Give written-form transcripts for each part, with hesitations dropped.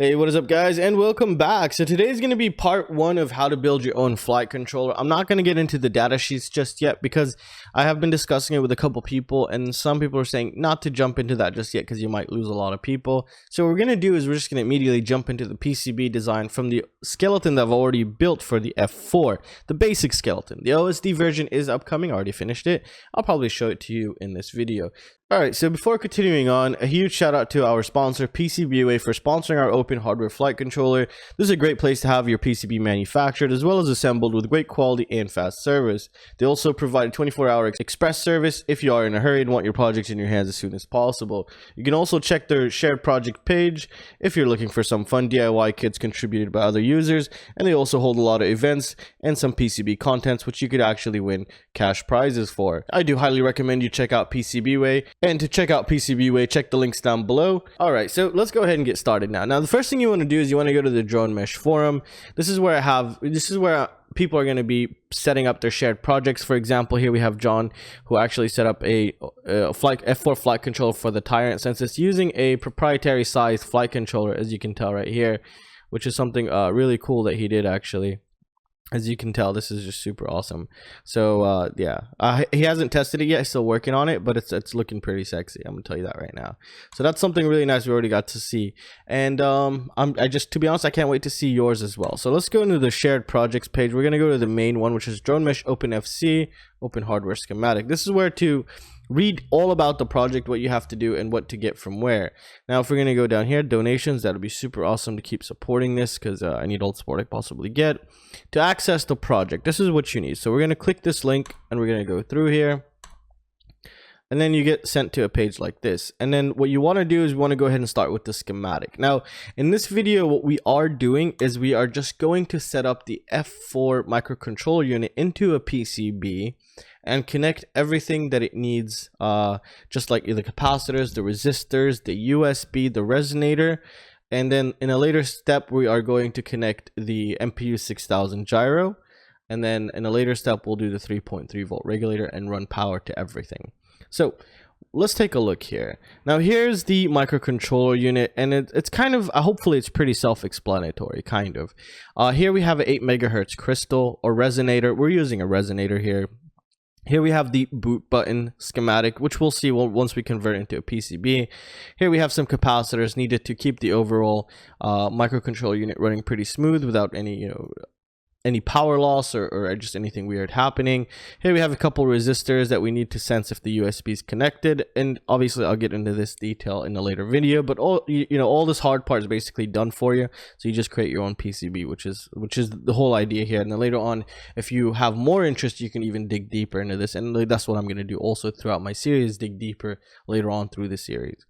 Hey, what is up guys, and welcome back. So today's going to be part one of how to build your own flight controller. I'm not going to get into the data sheets just yet because I have been discussing it with a couple people, and some people are saying not to jump into that just yet because you might lose a lot of people. So what we're going to do is we're just going to immediately jump into the PCB design from the skeleton that I've already built for the F4, the basic skeleton. The OSD version is upcoming. I already finished it. I'll probably show it to you in this video. Alright, so before continuing on, a huge shout out to our sponsor PCBWAY for sponsoring our open hardware flight controller. This is a great place to have your PCB manufactured as well as assembled with great quality and fast service. They also provide a 24-hour express service if you are in a hurry and want your projects in your hands as soon as possible. You can also check their shared project page if you're looking for some fun DIY kits contributed by other users, and they also hold a lot of events and some PCB contents which you could actually win cash prizes for. I do highly recommend you check out PCBWAY. And to check out PCBWAY, check the links down below. Alright, so let's go ahead and get started now. Now, the first thing you want to do is you want to go to the Drone Mesh forum. This is where people are going to be setting up their shared projects. For example, here we have John, who actually set up a F4 flight controller for the Tyrant, since it's using a proprietary sized flight controller, as you can tell right here, which is something really cool that he did actually. As you can tell, this is just super awesome. So yeah, he hasn't tested it yet. He's still working on it, but it's looking pretty sexy. I'm gonna tell you that right now. So that's something really nice we already got to see. And to be honest, I can't wait to see yours as well. So let's go into the shared projects page. We're gonna go to the main one, which is Drone Mesh OpenFC Open Hardware Schematic. This is where to read all about the project, what you have to do, and what to get from where. Now, if we're going to go down here, donations, that'll be super awesome to keep supporting this because I need all the support I possibly get. To access the project, this is what you need. So we're going to click this link and we're going to go through here. And then you get sent to a page like this. And then what you want to do is we want to go ahead and start with the schematic. Now, in this video, what we are doing is we are just going to set up the F4 microcontroller unit into a PCB and connect everything that it needs, just like the capacitors, the resistors, the USB, the Resinator. And then in a later step, we are going to connect the MPU 6000 gyro. And then in a later step, we'll do the 3.3 volt regulator and run power to everything. So let's take a look here. Now here's the microcontroller unit, and it's kind of, hopefully it's pretty self-explanatory, kind of. Here we have an 8 megahertz crystal or resonator. We're using a resonator here. Here we have the boot button schematic, which we'll see once we convert into a PCB. Here we have some capacitors needed to keep the overall microcontroller unit running pretty smooth without any power loss or just anything weird happening. Here we have a couple resistors that we need to sense if the USB is connected, and obviously I'll get into this detail in a later video, but all this hard part is basically done for you, so you just create your own PCB, which is the whole idea here. And then later on, if you have more interest, you can even dig deeper into this, and that's what I'm going to do also throughout my series, dig deeper later on through the series.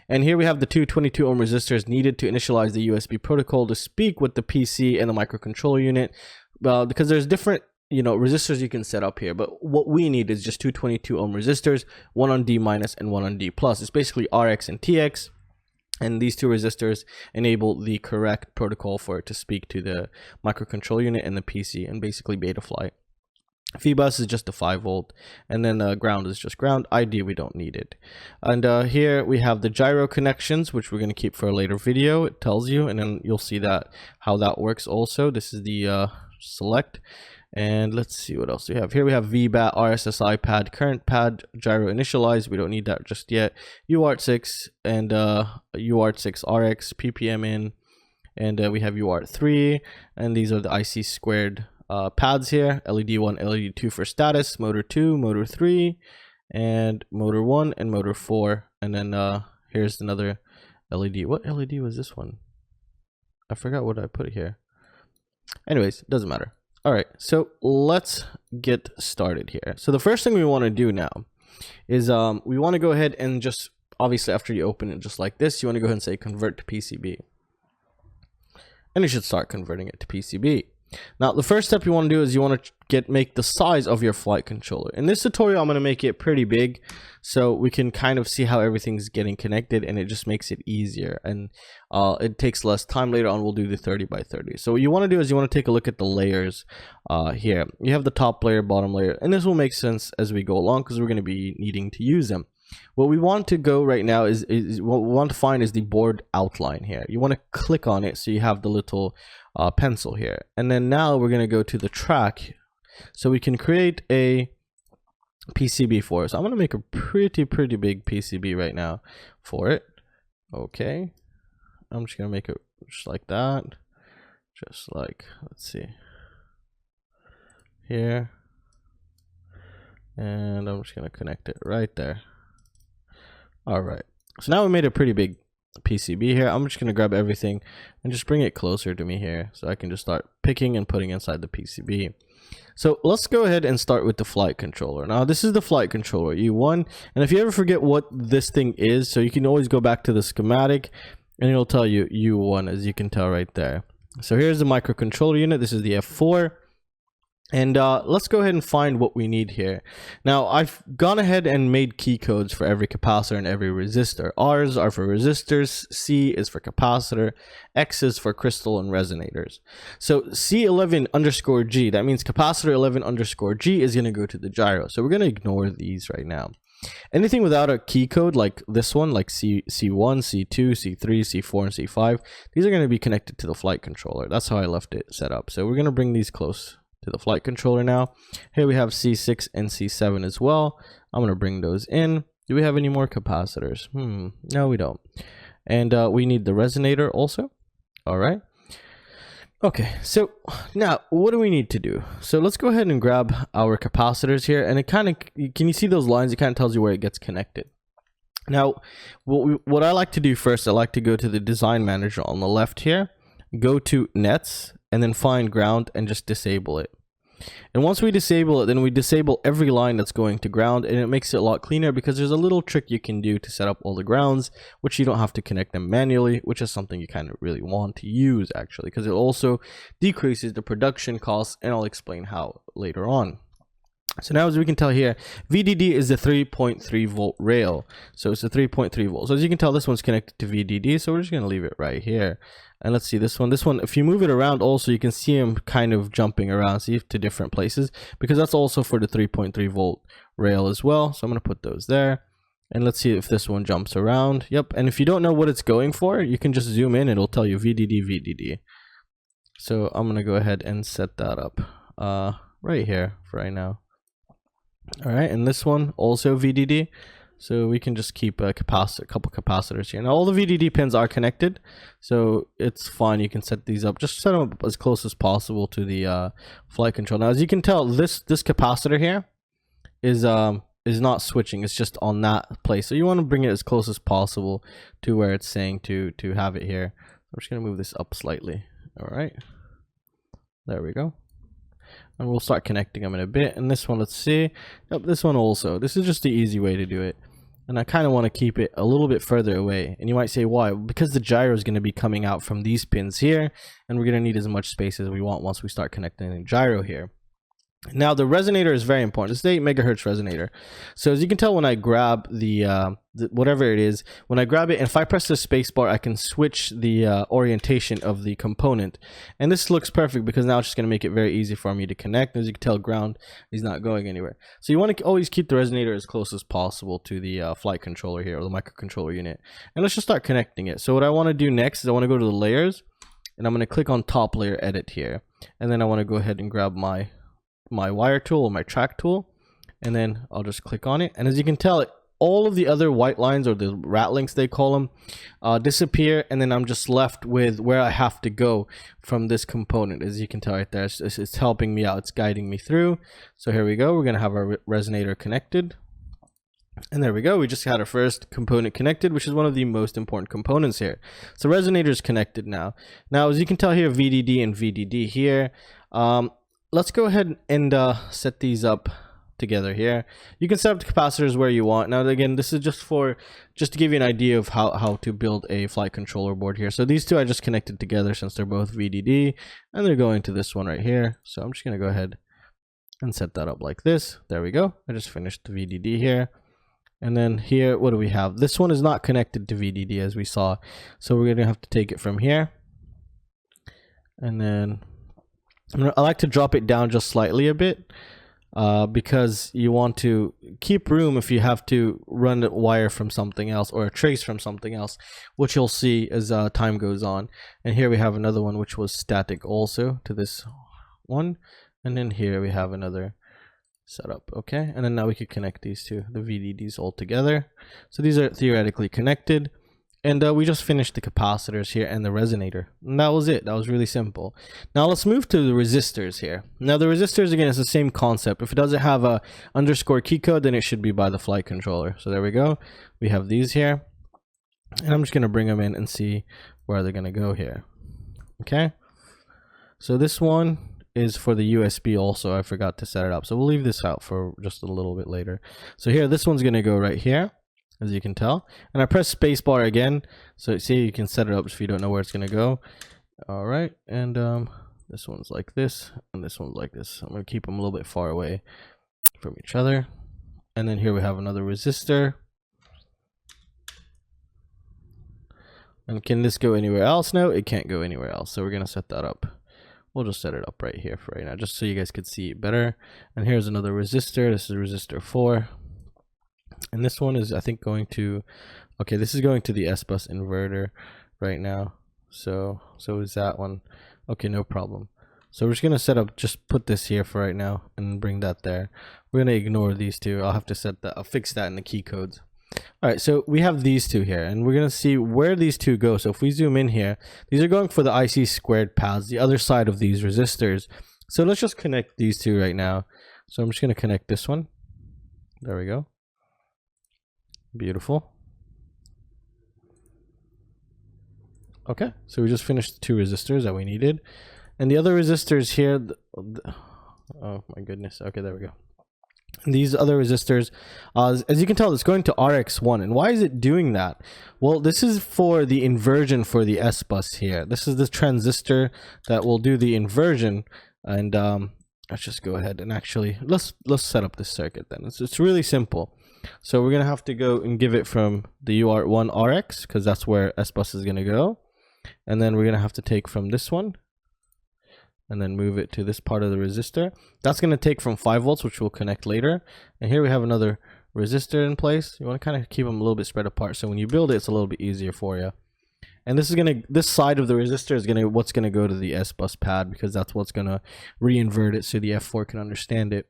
And here we have the two 22 ohm resistors needed to initialize the USB protocol to speak with the PC and the microcontroller unit, because there's different resistors you can set up here, but what we need is just two 22 ohm resistors, one on D- and one on D+. It's basically RX and TX, and these two resistors enable the correct protocol for it to speak to the microcontroller unit and the PC and basically beta flight. SBUS is just a 5 volt, and then ground is just ground. ID, we don't need it. And here we have the gyro connections, which we're going to keep for a later video. It tells you, and then you'll see that how that works also. This is the select, and let's see what else we have. Here we have VBAT, RSSI pad, current pad, gyro initialize. We don't need that just yet. UART6 and UART6 RX, PPM in, and we have UART3, and these are the IC squared pads here. LED 1, LED 2 for status, motor 2, motor 3, and motor 1 and motor 4. And then here's another LED. What LED was this one? I forgot what I put here. Anyways, doesn't matter. All right, so let's get started here. So the first thing we want to do now is we want to go ahead and just, obviously after you open it just like this, you want to go ahead and say convert to PCB, and you should start converting it to PCB. Now, the first step you want to do is you want to make the size of your flight controller. In this tutorial, I'm going to make it pretty big so we can kind of see how everything's getting connected, and it just makes it easier, and it takes less time. Later on, we'll do the 30 by 30. So what you want to do is you want to take a look at the layers here. You have the top layer, bottom layer, and this will make sense as we go along because we're going to be needing to use them. what we want to go right now is what we want to find is the board outline here. You want to click on it so you have the little pencil here, and then now we're going to go to the track so we can create a PCB for it. So I'm going to make a pretty big PCB right now for it. Okay, I'm just going to make it just like that, just like, let's see here, and I'm just going to connect it right there. All right, so now we made a pretty big PCB here. I'm just going to grab everything and just bring it closer to me here so I can just start picking and putting inside the PCB. So let's go ahead and start with the flight controller. Now this is the flight controller U1, and if you ever forget what this thing is, so you can always go back to the schematic and it'll tell you U1, as you can tell right there. So here's the microcontroller unit. This is the F4. And let's go ahead and find what we need here. Now I've gone ahead and made key codes for every capacitor and every resistor. R's are for resistors, C is for capacitor, X is for crystal and resonators. So C11_G, that means capacitor 11_G is going to go to the gyro. So we're going to ignore these right now. Anything without a key code like this one, like C1, C2, C3, C4, and C5, these are going to be connected to the flight controller. That's how I left it set up. So we're going to bring these close to the flight controller now. Here we have C6 and C7 as well. I'm going to bring those in. Do we have any more capacitors? No, we don't. And we need the resonator also. All right. Okay, so now what do we need to do? So let's go ahead and grab our capacitors here, and it kind of, can you see those lines? It kind of tells you where it gets connected. Now, what I like to do first, I like to go to the design manager on the left here, go to nets, and then find ground and just disable it. And once we disable it, then we disable every line that's going to ground, and it makes it a lot cleaner because there's a little trick you can do to set up all the grounds, which you don't have to connect them manually, which is something you kind of really want to use actually, because it also decreases the production costs, and I'll explain how later on. So now, as we can tell here, VDD is the 3.3 volt rail. So it's a 3.3 volts. So as you can tell, this one's connected to VDD. So we're just going to leave it right here. And let's see this one. This one, if you move it around also, you can see him kind of jumping around, see, to different places, because that's also for the 3.3 volt rail as well. So I'm going to put those there. And let's see if this one jumps around. Yep. And if you don't know what it's going for, you can just zoom in. It'll tell you VDD, VDD. So I'm going to go ahead and set that up right here for right now. All right, and this one also VDD, so we can just keep a couple capacitors here. Now all the VDD pins are connected, so it's fine. You can set these up, just set them up as close as possible to the flight control. Now, as you can tell, this capacitor here is not switching; it's just on that place. So you want to bring it as close as possible to where it's saying to have it here. I'm just gonna move this up slightly. All right, there we go. And we'll start connecting them in a bit. And this one, let's see. Yep, this one also. This is just the easy way to do it. And I kind of want to keep it a little bit further away. And you might say, why? Because the gyro is going to be coming out from these pins here, and we're going to need as much space as we want once we start connecting the gyro here. Now, the resonator is very important. It's the 8 megahertz resonator. So as you can tell, when I grab the whatever it is, when I grab it, and if I press the space bar, I can switch the orientation of the component. And this looks perfect because now it's just going to make it very easy for me to connect. As you can tell, ground is not going anywhere. So you want to always keep the resonator as close as possible to the flight controller here, or the microcontroller unit. And let's just start connecting it. So what I want to do next is I want to go to the layers, and I'm going to click on top layer edit here. And then I want to go ahead and grab my wire tool or my track tool, and then I'll just click on it. And as you can tell, all of the other white lines, or the rat links they call them, disappear, and then I'm just left with where I have to go from this component. As you can tell right there, it's helping me out, it's guiding me through. So here we go, we're going to have our resonator connected, and there we go, we just had our first component connected, which is one of the most important components here. So resonator is connected now. As you can tell here, VDD and VDD here. Let's go ahead and set these up together here. You can set up the capacitors where you want. Now again, this is just to give you an idea of how to build a flight controller board here. So these two I just connected together since they're both VDD, and they're going to this one right here. So I'm just going to go ahead and set that up like this. There we go. I just finished the VDD here. And then here, what do we have? This one is not connected to VDD as we saw. So we're going to have to take it from here. And then I like to drop it down just slightly a bit. because you want to keep room if you have to run a wire from something else or a trace from something else, which you'll see as time goes on. And here we have another one which was static also to this one, and then here we have another setup. Okay, and then now we could connect these two, the VDDs, all together. So these are theoretically connected. And we just finished the capacitors here and the resonator. And that was it. That was really simple. Now let's move to the resistors here. Now the resistors, again, is the same concept. If it doesn't have a underscore key code, then it should be by the flight controller. So there we go. We have these here. And I'm just going to bring them in and see where they're going to go here. Okay. So this one is for the USB also. I forgot to set it up. So we'll leave this out for just a little bit later. So here, this one's going to go right here, as you can tell, and I press spacebar again, so see, you can set it up if you don't know where it's going to go. All right, and this one's like this, and this one's like this. I'm going to keep them a little bit far away from each other. And then here we have another resistor. And can this go anywhere else? No, it can't go anywhere else, so we're going to set that up. We'll just set it up right here for right now, just so you guys could see it better. And here's another resistor. This is resistor 4. And this one is, I think, going to, okay, this is going to the SBUS inverter right now. So is that one. Okay, no problem. So we're just going to set up, just put this here for right now and bring that there. We're going to ignore these two. I'll have to set that, I'll fix that in the key codes. All right, so we have these two here, and we're going to see where these two go. So if we zoom in here, these are going for the IC squared paths, the other side of these resistors. So let's just connect these two right now. So I'm just going to connect this one. There we go. Beautiful. Okay, so we just finished the 2 resistors that we needed, and the other resistors here, oh my goodness, okay, there we go. And these other resistors, as you can tell, it's going to RX1. And why is it doing that? Well, this is for the inversion for the SBUS here. This is the transistor that will do the inversion. And let's just go ahead and actually let's set up this circuit then. It's really simple. So we're gonna have to go and give it from the UART1 RX, because that's where SBUS is gonna go, and then we're gonna have to take from this one and then move it to this part of the resistor. That's gonna take from 5 volts, which we'll connect later. And here we have another resistor in place. You want to kind of keep them a little bit spread apart, so when you build it, it's a little bit easier for you. And this is gonna, this side of the resistor is gonna, what's gonna go to the SBUS pad, because that's what's gonna re-invert it so the F4 can understand it.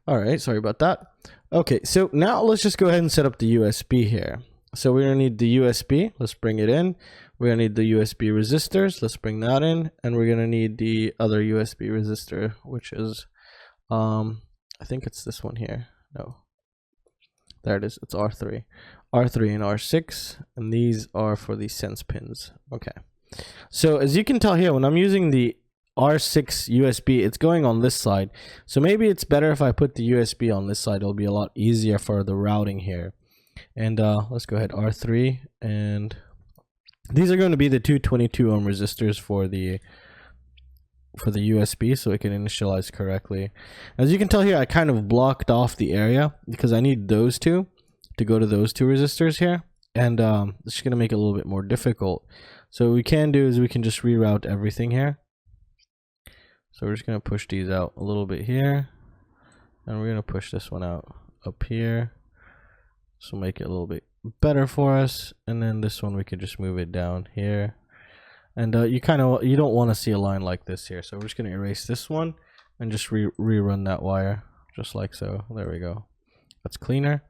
All right, sorry about that. Okay, so now let's just go ahead and set up the USB here. So we're gonna need the USB. Let's bring it in. We're gonna need the USB resistors. Let's bring that in, and we're gonna need the other USB resistor, which is, I think it's this one here. No, there it is. It's R3 and R6, and these are for the sense pins. Okay, so as you can tell here, when I'm using the R6 USB, it's going on this side, so maybe it's better if I put the USB on this side. It'll be a lot easier for the routing here. And let's go ahead, R3, and these are going to be the 222 ohm resistors for the USB, so it can initialize correctly. As you can tell here, I kind of blocked off the area because I need those two to go to those 2 resistors here, and it's just going to make it a little bit more difficult. So what we can do is we can just reroute everything here. So we're just going to push these out a little bit here, and we're going to push this one out up here. So make it a little bit better for us, and then this one we could just move it down here. And you don't want to see a line like this here, so we're just going to erase this one and just rerun that wire just like so. There we go. That's cleaner.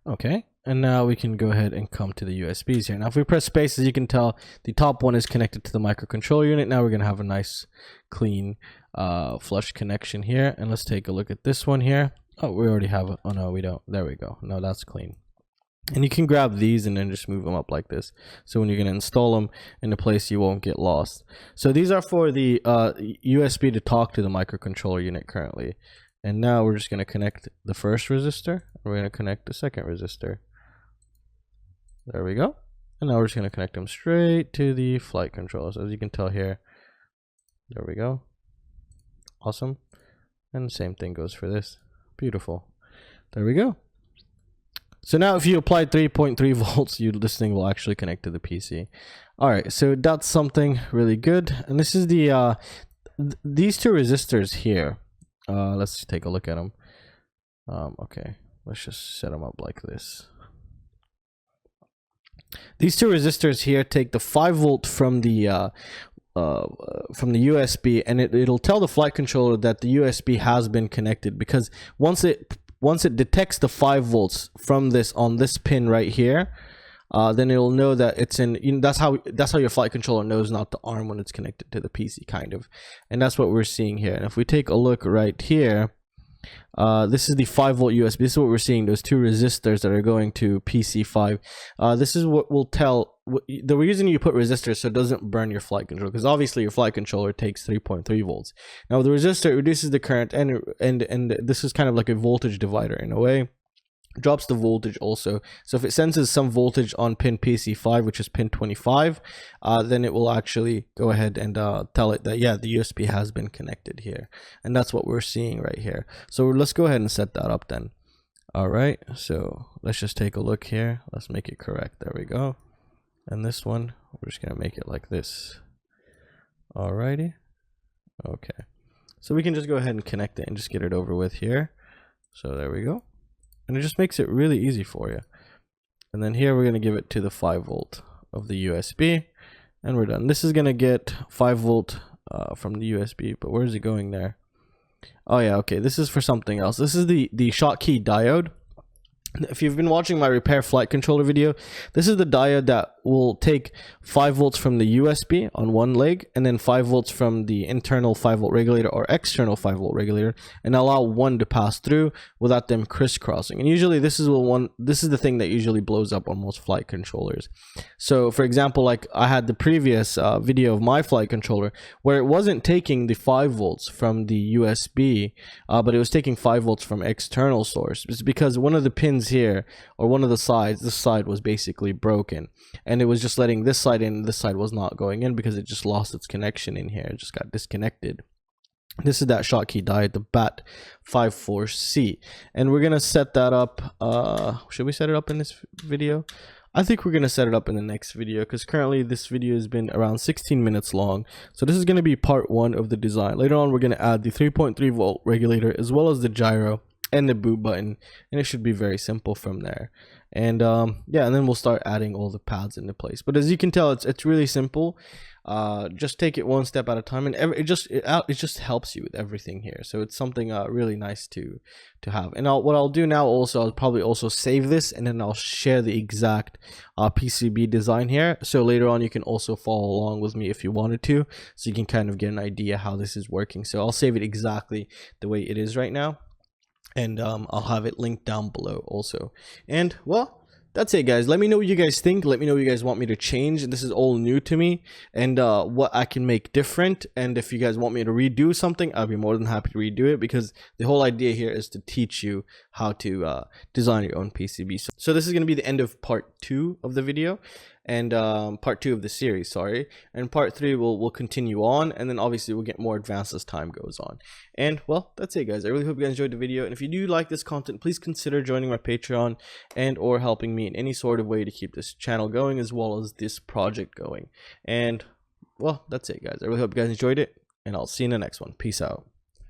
Okay, and now we can go ahead and come to the USBs here. Now if we press space, as you can tell, the top one is connected to the microcontroller unit. Now we're going to have a nice clean flush connection here, and let's take a look at this one here. Oh, we already have it. Oh no, we don't. There we go. No, that's clean. And you can grab these and then just move them up like this, so when you're going to install them in a place, you won't get lost. So these are for the USB to talk to the microcontroller unit currently. And now we're just going to connect the first resistor. We're going to connect the second resistor. There we go. And now we're just going to connect them straight to the flight controller. So as you can tell here, there we go. Awesome. And the same thing goes for this. Beautiful. There we go. So now if you apply 3.3 volts, this thing will actually connect to the PC. All right, so that's something really good. And this is the these two resistors here, let's take a look at them. Okay, let's just set them up like this. These two resistors here take the 5 volt from the USB, and it'll tell the flight controller that the USB has been connected, because once it detects the 5 volts from this on this pin right here, then it'll know that it's in. That's how your flight controller knows not to arm when it's connected to the PC, kind of. And that's what we're seeing here. And if we take a look right here, this is the 5 volt USB. This is what we're seeing, those two resistors that are going to PC5. This is what will tell. The reason you put resistors so it doesn't burn your flight controller, because obviously your flight controller takes 3.3 volts. Now the resistor, it reduces the current, and this is kind of like a voltage divider in a way. Drops the voltage also. So if it senses some voltage on pin PC5, which is pin 25, then it will actually go ahead and tell it that, yeah, the USB has been connected here. And that's what we're seeing right here. So let's go ahead and set that up then. All right, so let's just take a look here. Let's make it correct. There we go. And this one, we're just gonna make it like this. Alrighty. Okay, so we can just go ahead and connect it and just get it over with here. So there we go. And it just makes it really easy for you. And then here we're going to give it to the 5 volt of the USB, and we're done. This is going to get 5 volt from the USB, but where is it going there? Oh yeah, okay, this is for something else. This is the Schottky Diode. If you've been watching my repair flight controller video, this is the diode that will take 5 volts from the USB on one leg, and then 5 volts from the internal 5 volt regulator or external 5 volt regulator, and allow one to pass through without them crisscrossing. And usually this is the thing that usually blows up on most flight controllers. So for example, like I had the previous video of my flight controller where it wasn't taking the 5 volts from the USB, but it was taking 5 volts from external source. It's because one of the pins here, or one of the sides, this side was basically broken, and it was just letting this side in, this side was not going in because it just lost its connection in here. It just got disconnected. This is that Schottky diode, the BAT54C, and we're gonna set that up. Should we set it up in this video? I think we're gonna set it up in the next video, because currently this video has been around 16 minutes long. So this is gonna be part 1 of the design. Later on, we're gonna add the 3.3 volt regulator as well as the gyro and the boot button, and it should be very simple from there. And yeah, and then we'll start adding all the pads into place. But as you can tell, it's really simple. Just take it one step at a time, and it just helps you with everything here. So it's something really nice to have. And what I'll do now also, I'll probably also save this, and then I'll share the exact PCB design here. So later on you can also follow along with me if you wanted to, so you can kind of get an idea how this is working. So I'll save it exactly the way it is right now, and I'll have it linked down below also. And well, that's it, guys. Let me know what you guys think. Let me know what you guys want me to change. This is all new to me, and what I can make different. And if you guys want me to redo something, I'll be more than happy to redo it, because the whole idea here is to teach you how to design your own PCB. So this is going to be the end of part 2 of the video, and part 2 of the series, sorry. And part 3 will continue on, and then obviously we'll get more advanced as time goes on. And well, that's it, guys. I really hope you guys enjoyed the video, and if you do like this content, please consider joining my Patreon and or helping me in any sort of way to keep this channel going, as well as this project going. And well, that's it, guys. I really hope you guys enjoyed it, and I'll see you in the next one. Peace out.